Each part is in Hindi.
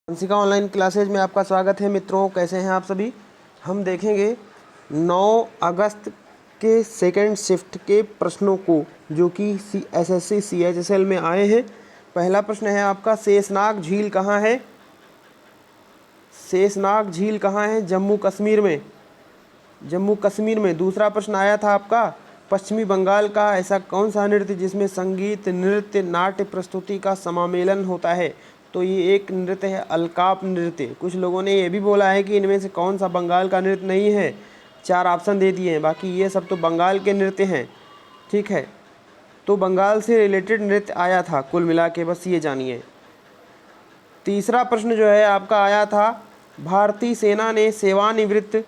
हंसिका ऑनलाइन क्लासेज में आपका स्वागत है मित्रों। कैसे हैं आप सभी। हम देखेंगे 9 अगस्त के सेकंड शिफ्ट के प्रश्नों को जो कि एसएससी सीएचएसएल में आए हैं। पहला प्रश्न है आपका, शेषनाग झील कहाँ है। शेषनाग झील कहाँ है? जम्मू कश्मीर में। जम्मू कश्मीर में। दूसरा प्रश्न आया था आपका, पश्चिमी बंगाल का ऐसा कौन सा नृत्य जिसमें संगीत, नृत्य, नाट्य प्रस्तुति का समामेलन होता है। तो ये एक नृत्य है अलकाप नृत्य। कुछ लोगों ने ये भी बोला है कि इनमें से कौन सा बंगाल का नृत्य नहीं है। 4 ऑप्शन दे दिए हैं, बाकी ये सब तो बंगाल के नृत्य हैं। ठीक है, तो बंगाल से रिलेटेड नृत्य आया था कुल मिला के, बस ये जानिए। तीसरा प्रश्न जो है आपका आया था, भारतीय सेना ने सेवानिवृत्त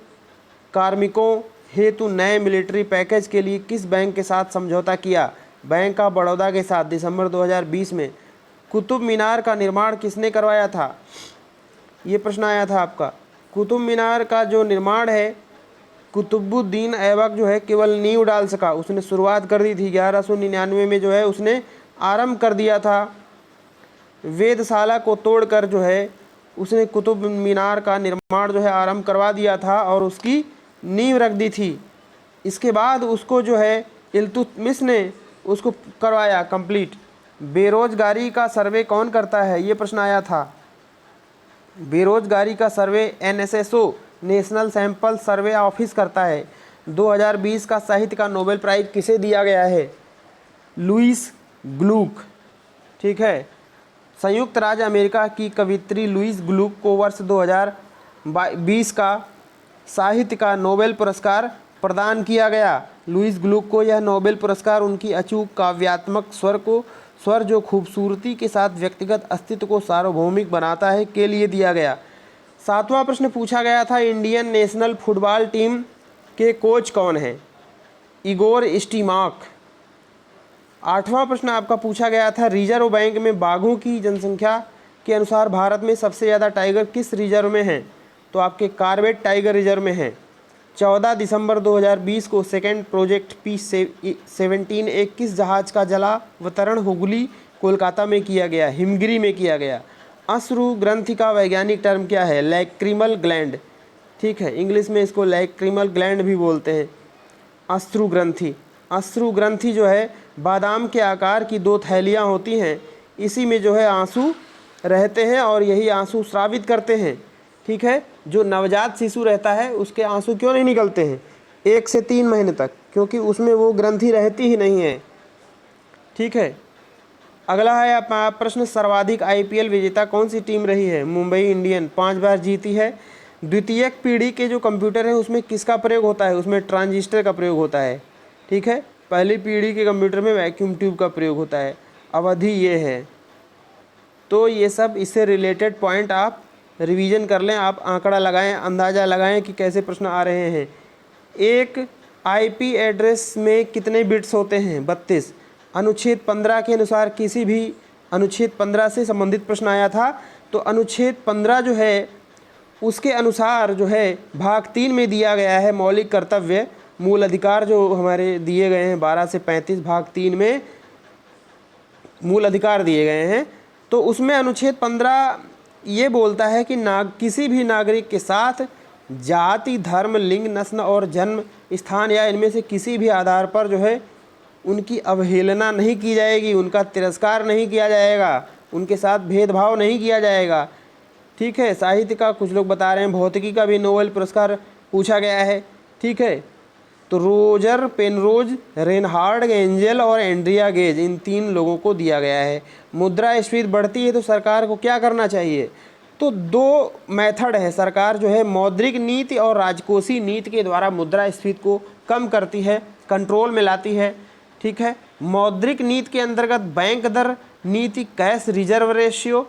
कार्मिकों हेतु नए मिलिट्री पैकेज के लिए किस बैंक के साथ समझौता किया। बैंक ऑफ बड़ौदा के साथ। दिसंबर 2020 में। कुतुब मीनार का निर्माण किसने करवाया था, ये प्रश्न आया था आपका। कुतुब मीनार का जो निर्माण है, कुतुबुद्दीन ऐबक जो है केवल नींव डाल सका। उसने शुरुआत कर दी थी 1199 में जो है उसने आरंभ कर दिया था। वेधशाला को तोड़कर जो है उसने कुतुब मीनार का निर्माण जो है आरंभ करवा दिया था और उसकी नींव रख दी थी। इसके बाद उसको जो है इल्तुतमिश ने उसको करवाया कंप्लीट। बेरोजगारी का सर्वे कौन करता है, ये प्रश्न आया था। बेरोजगारी का survey NSSO national sample survey office करता है। 2020 का साहित्य का नोबेल प्राइज किसे दिया गया है, लुईस ग्लूक। ठीक है, संयुक्त राज्य अमेरिका की कवियत्री लुईस ग्लूक को वर्ष 2020 का साहित्य का नोबेल पुरस्कार प्रदान किया गया। लुईस ग्लूक को यह नोबेल पुरस्कार उनकी अचूक काव्यात्मक स्वर जो खूबसूरती के साथ व्यक्तिगत अस्तित्व को सार्वभौमिक बनाता है के लिए दिया गया। 7वां प्रश्न पूछा गया था, इंडियन नेशनल फुटबॉल टीम के कोच कौन हैं, इगोर स्टीमाक। 8वां प्रश्न आपका पूछा गया था, रिजर्व बैंक में बाघों की जनसंख्या के अनुसार भारत में सबसे ज़्यादा टाइगर किस रिजर्व में हैं, तो आपके कार्बेट टाइगर रिजर्व में हैं। 14 दिसंबर 2020 को सेकेंड प्रोजेक्ट P-17 एक किस जहाज़ का जलावतरण हुगली कोलकाता में किया गया, हिमगिरी में किया गया। अश्रु ग्रंथि का वैज्ञानिक टर्म क्या है, लैक्रिमल ग्लैंड। ठीक है, इंग्लिश में इसको लैक्रिमल ग्लैंड भी बोलते हैं। अश्रु ग्रंथि। अश्रु ग्रंथि जो है बादाम के आकार की 2 थैलियाँ होती हैं, इसी में जो है आंसू रहते हैं और यही आंसू स्रावित करते हैं। ठीक है, जो नवजात शिशु रहता है उसके आंसू क्यों नहीं निकलते हैं 1 से 3 महीने तक, क्योंकि उसमें वो ग्रंथि रहती ही नहीं है। ठीक है, अगला है आपका प्रश्न, सर्वाधिक आईपीएल विजेता कौन सी टीम रही है, मुंबई इंडियन 5 बार जीती है। द्वितीयक पीढ़ी के जो कंप्यूटर हैं उसमें किसका प्रयोग होता है, उसमें ट्रांजिस्टर का प्रयोग होता है। ठीक है, पहली पीढ़ी के कंप्यूटर में वैक्यूम ट्यूब का प्रयोग होता है। अवधि ये है। तो ये सब इससे रिलेटेड पॉइंट आप रिवीजन कर लें, आप आंकड़ा लगाएं, अंदाज़ा लगाएं कि कैसे प्रश्न आ रहे हैं। एक आईपी एड्रेस में कितने बिट्स होते हैं, 32। अनुच्छेद 15 के अनुसार किसी भी अनुच्छेद 15 से संबंधित प्रश्न आया था, तो अनुच्छेद 15 जो है उसके अनुसार जो है भाग 3 में दिया गया है मौलिक कर्तव्य मूल अधिकार जो हमारे दिए गए हैं 12 से 35 भाग 3 में मूल अधिकार दिए गए हैं। तो उसमें अनुच्छेद 15 ये बोलता है कि किसी भी नागरिक के साथ जाति, धर्म, लिंग, नस्ल और जन्म स्थान या इनमें से किसी भी आधार पर जो है उनकी अवहेलना नहीं की जाएगी, उनका तिरस्कार नहीं किया जाएगा, उनके साथ भेदभाव नहीं किया जाएगा। ठीक है, साहित्य का कुछ लोग बता रहे हैं, भौतिकी का भी नोबेल पुरस्कार पूछा गया है। ठीक है, तो रोजर पेनरोज, रेनहार्ड एंजल और एंड्रिया गेज, इन 3 लोगों को दिया गया है। मुद्रास्फीति बढ़ती है तो सरकार को क्या करना चाहिए, तो 2 मेथड है। सरकार जो है मौद्रिक नीति और राजकोषीय नीति के द्वारा मुद्रास्फीति को कम करती है, कंट्रोल में लाती है। ठीक है, मौद्रिक नीति के अंतर्गत बैंक दर नीति, कैश रिजर्व रेशियो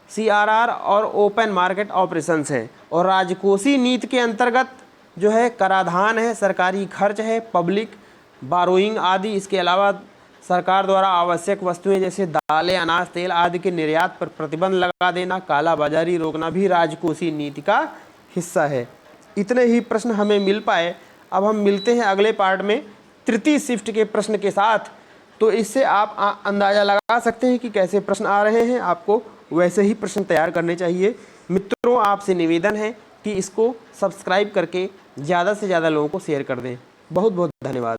CRR और ओपन मार्केट ऑपरेशंस है। और राजकोषीय नीति के अंतर्गत जो है कराधान है, सरकारी खर्च है, पब्लिक बारोइंग आदि। इसके अलावा सरकार द्वारा आवश्यक वस्तुएं जैसे दालें, अनाज, तेल आदि के निर्यात पर प्रतिबंध लगा देना, कालाबाजारी रोकना भी राजकोषीय नीति का हिस्सा है। इतने ही प्रश्न हमें मिल पाए। अब हम मिलते हैं अगले पार्ट में तृतीय शिफ्ट के प्रश्न के साथ। तो इससे आप अंदाज़ा लगा सकते हैं कि कैसे प्रश्न आ रहे हैं, आपको वैसे ही प्रश्न तैयार करने चाहिए। मित्रों, आपसे निवेदन है कि इसको सब्सक्राइब करके ज़्यादा से ज़्यादा लोगों को शेयर कर दें। बहुत बहुत धन्यवाद।